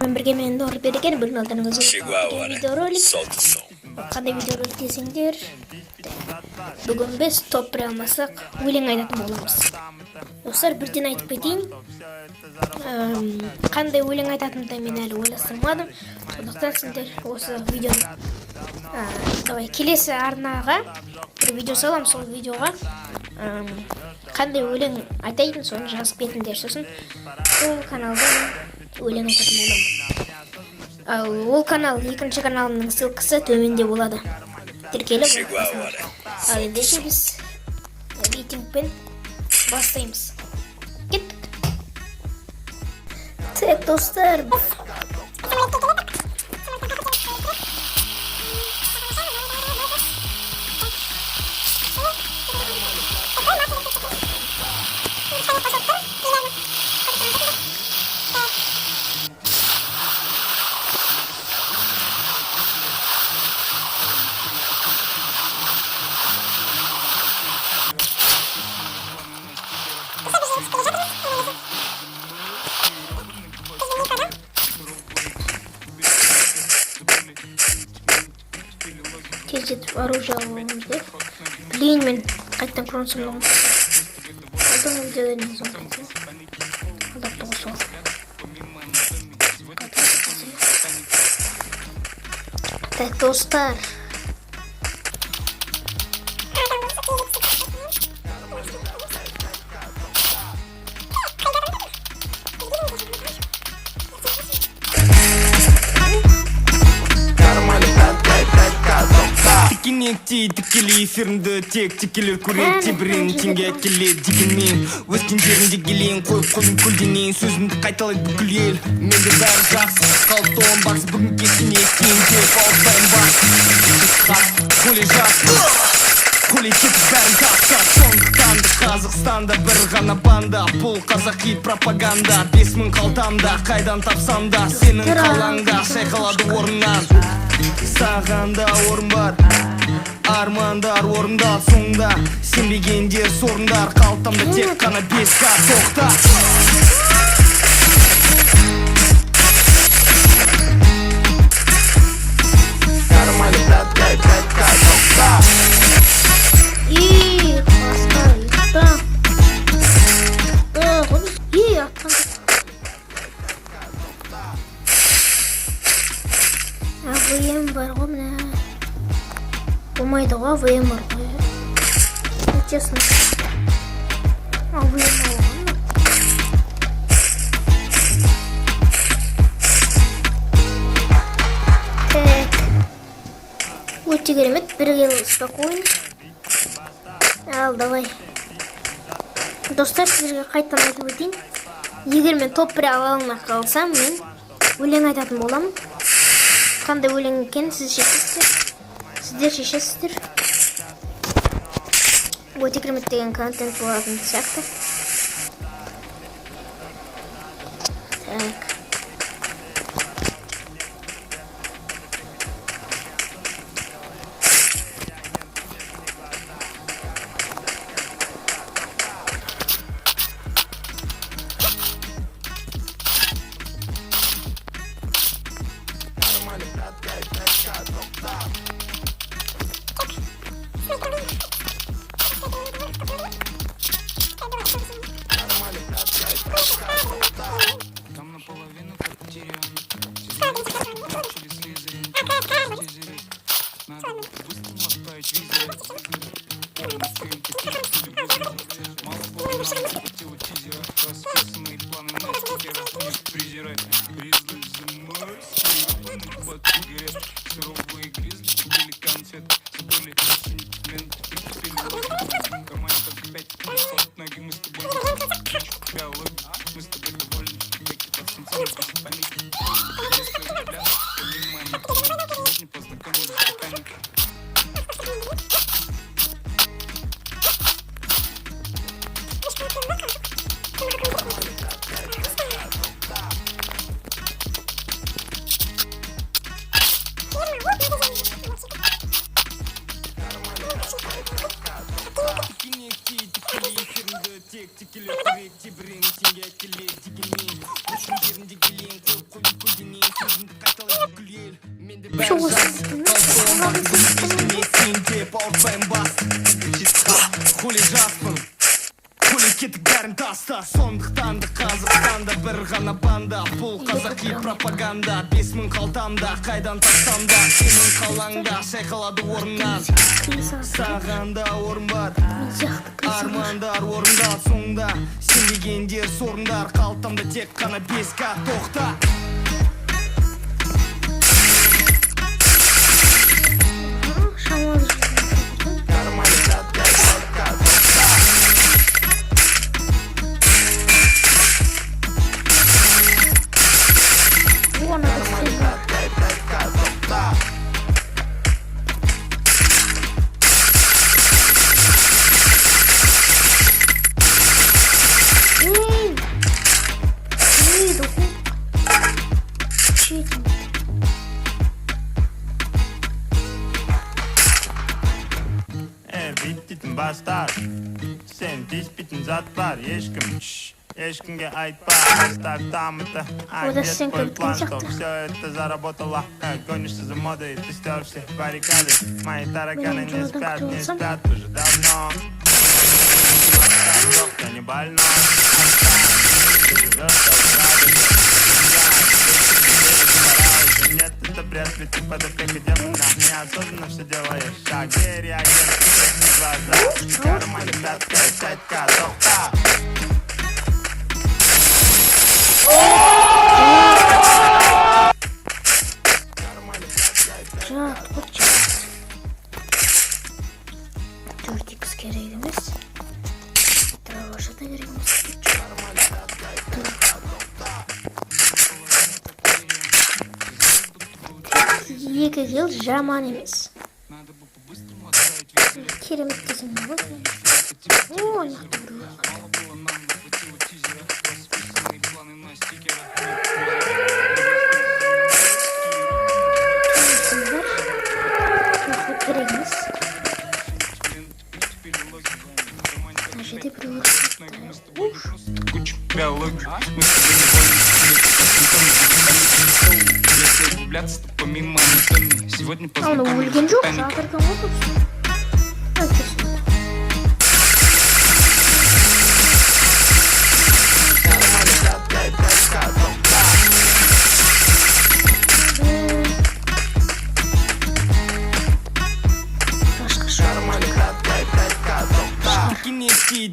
Birge meni doğru bereken bir noldan videorolик. Qanday videolar desеңдер. Бүгін біз топ бір алмасақ, өлең айтатын боламыз. Достар, бірден айтып кетейін. Қандай өлең айтатынымды мен әлі ойластырмадым. Сондықтан сіздер осы видеоны келесі арнаға бір видео саламын, сол видеоға қандай өлең айтайын соны жазып кетіңдер. Сосын ол каналда өлең айтатын боламын. Ол канал, екінші каналымның ссылкасы төменде болады. Тіркеліп болыңыздар. Ал ендеше біз рейтингпен бастаймыз. Кеттік. Так, достар. Тезет оружие алуымыз керек. Блин, мен қайттан кронсымлығым. Алдың видеода не зон кеткен. Алдапты қосу. Так, достар. Тікелей эфирінде тек текелер көреді тебірен теңге келеді дегенмен өскен жерінде келейін қойып қойын көлденейін сөзімді қайталайды бүкіл ел менде бәрі жақсы қалыпты он бақсы бүгін кешіне кейін келіп ауыстайын бас қоле жас қоле кетіп бәрін тапса сондықтан да Қазақстанда бір ғана банда бұл қазақи пропаганда 5000 қалтамда қайдан тапсам да сенің қалаңда шайқалады орыннан сағанда орын бар армандар орындал соңда сенбегендер сорындар қалтамда тек қана 5К тоқта нормально брат дай 5К тоқта ВМ бар ғой мына болмайды ғой ВМ бар ғой честно ВМ алған так өте керемет бір ел спокойно ал давай достар сіздерге қайттан айтып өтейін егер мен топ 1 ала алмай қалсам мен өлең айтатын боламын қандай өлең екен сіздер шешесіздер өте керемет деген контент болатын сияқты так Там наполовину квартире надо быстро отправить визу. Мало было нам хватило тизера. Расписанные планы на теперь не презирай. Призлы зимой, сиротный под сигарет. Суровые гризли, купили конфет. Забыли сентимент, прикупили лодку. Кармане как 5 500 ноги мы с тобой мы с тобой довольны. Веки под солнцем без политики. Понимание, сегодня познакомились с ботаникой. Текелер, текелер, текелер, текелер, текелер, текелер, текелер, текелер, Хули жаспын, хули кетік бәрін таста. Сондықтан да Қазақстанда бір ғана банда. Бұл қазақи пропаганда, 5000 қалтамда. Қайдан тапсам да, сенің қалаңда шайқалады орыннан. Сағанда орын бар, армандар орындал соңда. Сен дегендер сорындар, қалтамда тек қана 5К тоқта. Bittiten bastard. Sen dispiten zatlar. Ешкімге айтпа. Оставь там это. Нет твой план, что все это заработало. Гонишься за модой, ты стер все баррикады. Мои тараканы не спят уже давно. Ты не больной. Ты живешь нет, это бред, ведь ты под опекой демона. Неосознанно все делаешь. Шаг, реагент, ты не глаза. Карман, пятка, 5К, тоқта. Rahat vuracağız. 4x gereğimiz. Dravaşa da gereğimiz. Екі ел жаман емес. Керемет десем не болады. Ой, нақты біреу. Кереміз. Мына жерде біреу Оны өлген жоқ, жатырған ғой тұрсын.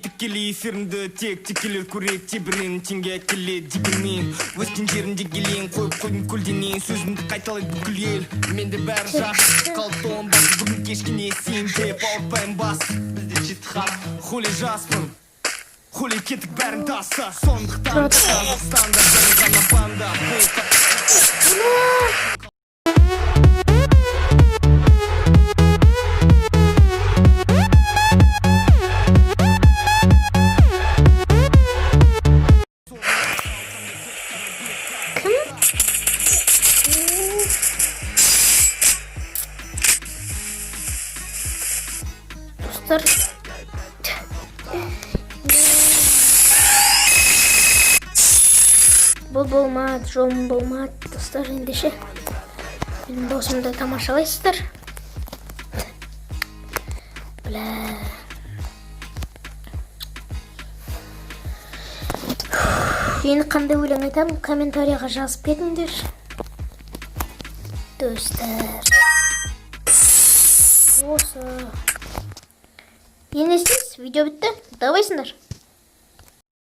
Тікелей эфирімді тек текелер көрек тебірен теңге келеді дегенмен өскен жерінде келейін қойып қойдың көлденең сөзімді қайталайды бүкіл ел менде бәрі жақсы қалды оңбас бүгін кешкіне сен деп ауыртпайын бас бізде жеті хат хули жаспын хули кетік бәрін таста сондықтан Қазақстанда бір ғана банда Dostlar бұл болмады, жолым болмады достар ендеше менің досымды тамашалайсыздар. Бля. Енді қандай өлең айтамын, комментарияға жазып кетіңдер. Достар. Осы. Енді естіңіз, видео бітті. Давайсыңдар.